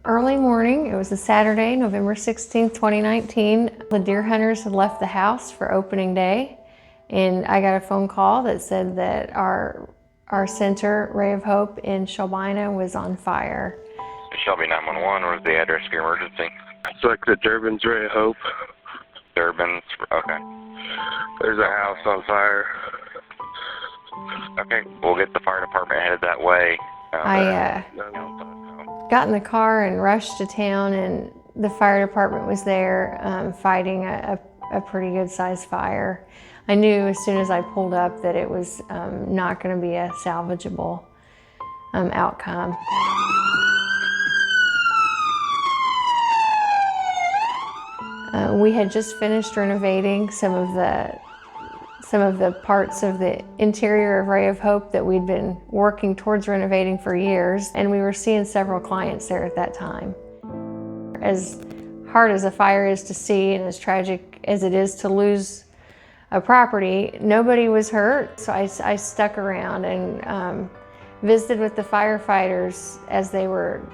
Early morning, it was a Saturday, November 16th, 2019. The deer hunters had left the house for opening day, and I got a phone call that said that our center, Ray of Hope in Shelbina, was on fire. Shelby 911, what is the address for your emergency? Select the Durbin's Ray of Hope. Durbin's, okay. There's a house on fire. Okay, we'll get the fire department headed that way. I got in the car and rushed to town, and the fire department was there fighting a pretty good sized fire. I knew as soon as I pulled up that it was not going to be a salvageable outcome. We had just finished renovating some of the parts of the interior of Ray of Hope that we'd been working towards renovating for years, and we were seeing several clients there at that time. As hard as a fire is to see and as tragic as it is to lose a property, nobody was hurt, so I stuck around and visited with the firefighters as they were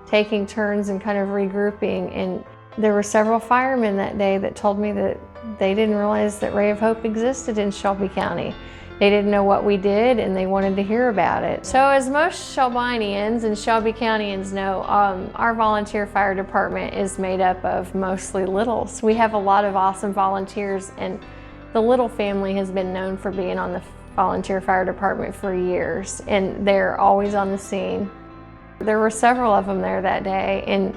taking turns and kind of regrouping, and there were several firemen that day that told me that they didn't realize that Ray of Hope existed in Shelby County. They didn't know what we did, and they wanted to hear about it. So as most Shelbinians and Shelby Countyans know, our volunteer fire department is made up of mostly littles. We have a lot of awesome volunteers, and the Little family has been known for being on the volunteer fire department for years, and they're always on the scene. There were several of them there that day, and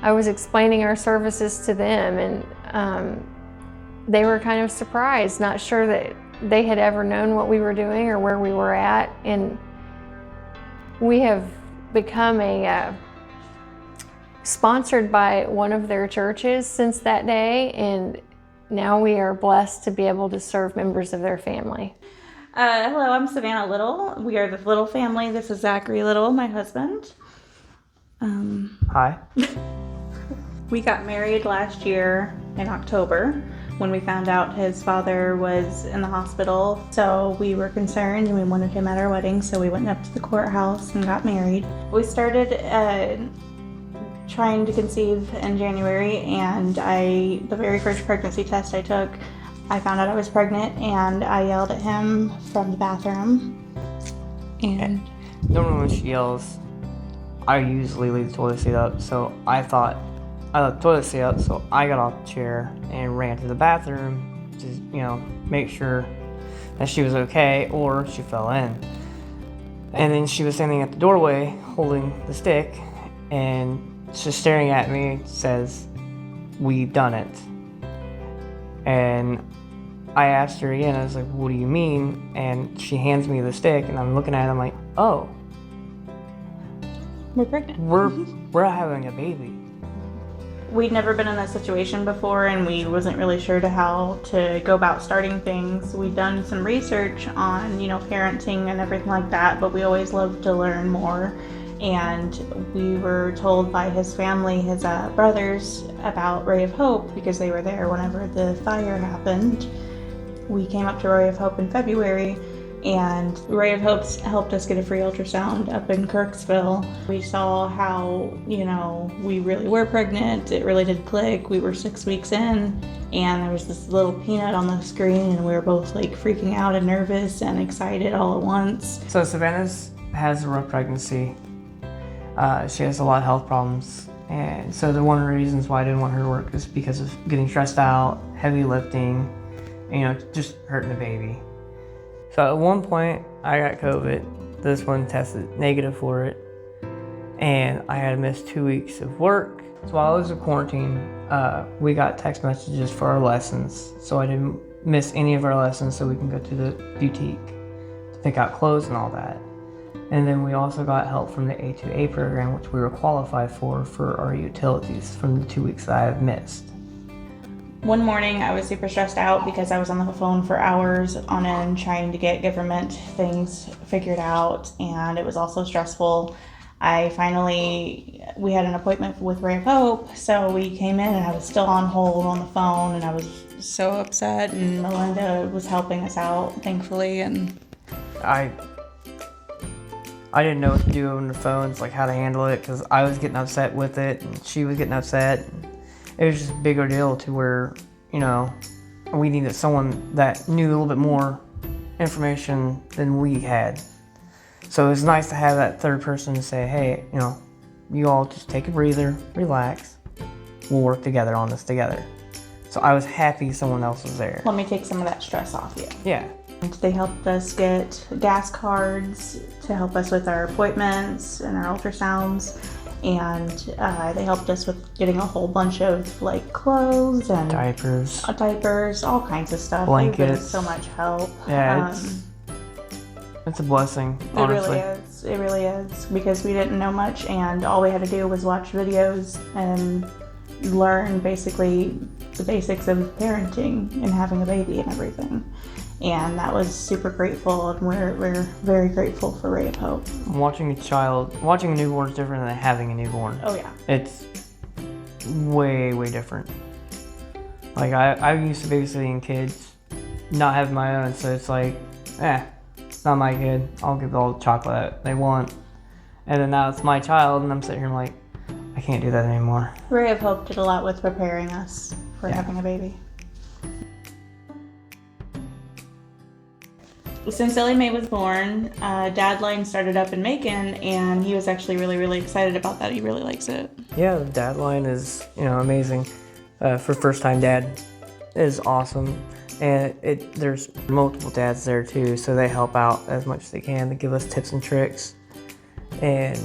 I was explaining our services to them, and they were kind of surprised, not sure that they had ever known what we were doing or where we were at. And we have become sponsored by one of their churches since that day, and now we are blessed to be able to serve members of their family. Hello, I'm Savannah Little. We are the Little family. This is Zachary Little, my husband. Hi. We got married last year in October when we found out his father was in the hospital. So we were concerned and we wanted him at our wedding, so we went up to the courthouse and got married. We started trying to conceive in January, and the very first pregnancy test I took, I found out I was pregnant, and I yelled at him from the bathroom. And normally when she yells, I usually leave the toilet seat up, so I thought I left the toilet seat up, so I got off the chair and ran to the bathroom to, make sure that she was okay or she fell in. And then she was standing at the doorway holding the stick and just staring at me, says, "We've done it." And I asked her again, I was like, "What do you mean?" And she hands me the stick, and I'm looking at it, I'm like, "Oh, we're pregnant. We're having a baby." We'd never been in this situation before, and we wasn't really sure how to go about starting things. We'd done some research on, parenting and everything like that, but we always loved to learn more. And we were told by his family, his brothers, about Ray of Hope because they were there whenever the fire happened. We came up to Ray of Hope in February, and Ray of Hope helped us get a free ultrasound up in Kirksville. We saw how, we really were pregnant. It really did click. We were 6 weeks in, and there was this little peanut on the screen, and we were both freaking out and nervous and excited all at once. So Savannah has a rough pregnancy. She has a lot of health problems, and so one of the reasons why I didn't want her to work is because of getting stressed out, heavy lifting, just hurting the baby. So at one point, I got COVID. This one tested negative for it, and I had to miss 2 weeks of work. So while I was in quarantine, we got text messages for our lessons, so I didn't miss any of our lessons so we can go to the boutique to pick out clothes and all that. And then we also got help from the A2A program, which we were qualified for our utilities from the 2 weeks that I have missed. One morning I was super stressed out because I was on the phone for hours on end trying to get government things figured out, and it was also stressful. We had an appointment with Ray of Hope, so we came in and I was still on hold on the phone, and I was so upset, and Melinda was helping us out, thankfully. And I didn't know what to do on the phones, like how to handle it, because I was getting upset with it, and she was getting upset. It was just a bigger deal to where, we needed someone that knew a little bit more information than we had. So it was nice to have that third person to say, hey, you all just take a breather, relax. We'll work together on this together. So I was happy someone else was there. Let me take some of that stress off you. Yeah. They helped us get gas cards to help us with our appointments and our ultrasounds. And they helped us with getting a whole bunch of like clothes and diapers, all kinds of stuff. Blankets. They've been so much help. Yeah, it's a blessing, honestly. It really is, because we didn't know much, and all we had to do was watch videos and learn basically the basics of parenting and having a baby and everything. And that was super grateful, and we're very grateful for Ray of Hope. Watching a newborn is different than having a newborn. Oh yeah. It's way, way different. Like I used to babysitting kids, not having my own, so it's like, it's not my kid. I'll give all the chocolate they want. And then now it's my child, and I'm sitting here like, I can't do that anymore. Ray of Hope did a lot with preparing us for having a baby. Since Ellie Mae was born, Dad Line started up in Macon, and he was actually really, really excited about that. He really likes it. Yeah, the Dad Line is, amazing. For first-time dad, it is awesome. And there's multiple dads there too, so they help out as much as they can to give us tips and tricks. And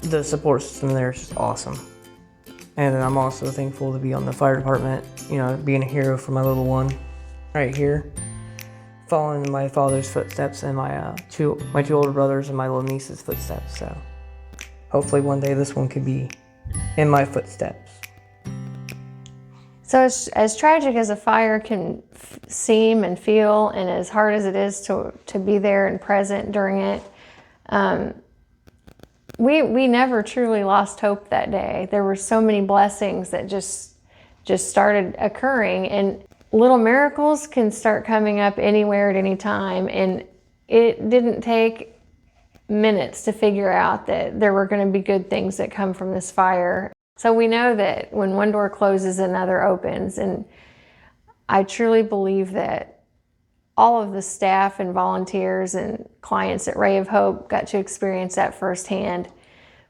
the support system there is just awesome. And then I'm also thankful to be on the fire department, being a hero for my little one right here. Following in my father's footsteps and my two older brothers and my little niece's footsteps. So hopefully one day this one could be in my footsteps. So as tragic as a fire can seem and feel, and as hard as it is to be there and present during it, we never truly lost hope that day. There were so many blessings that just started occurring, and little miracles can start coming up anywhere at any time. And it didn't take minutes to figure out that there were going to be good things that come from this fire. So we know that when one door closes, another opens. And I truly believe that all of the staff and volunteers and clients at Ray of Hope got to experience that firsthand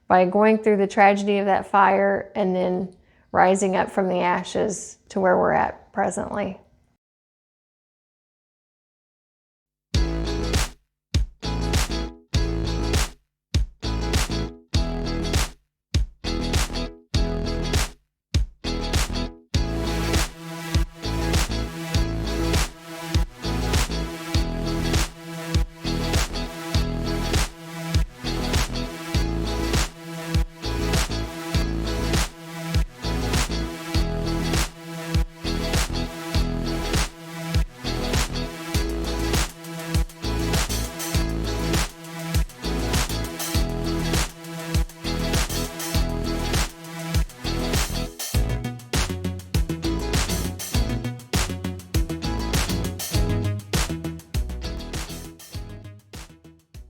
by going through the tragedy of that fire and then rising up from the ashes to where we're at presently.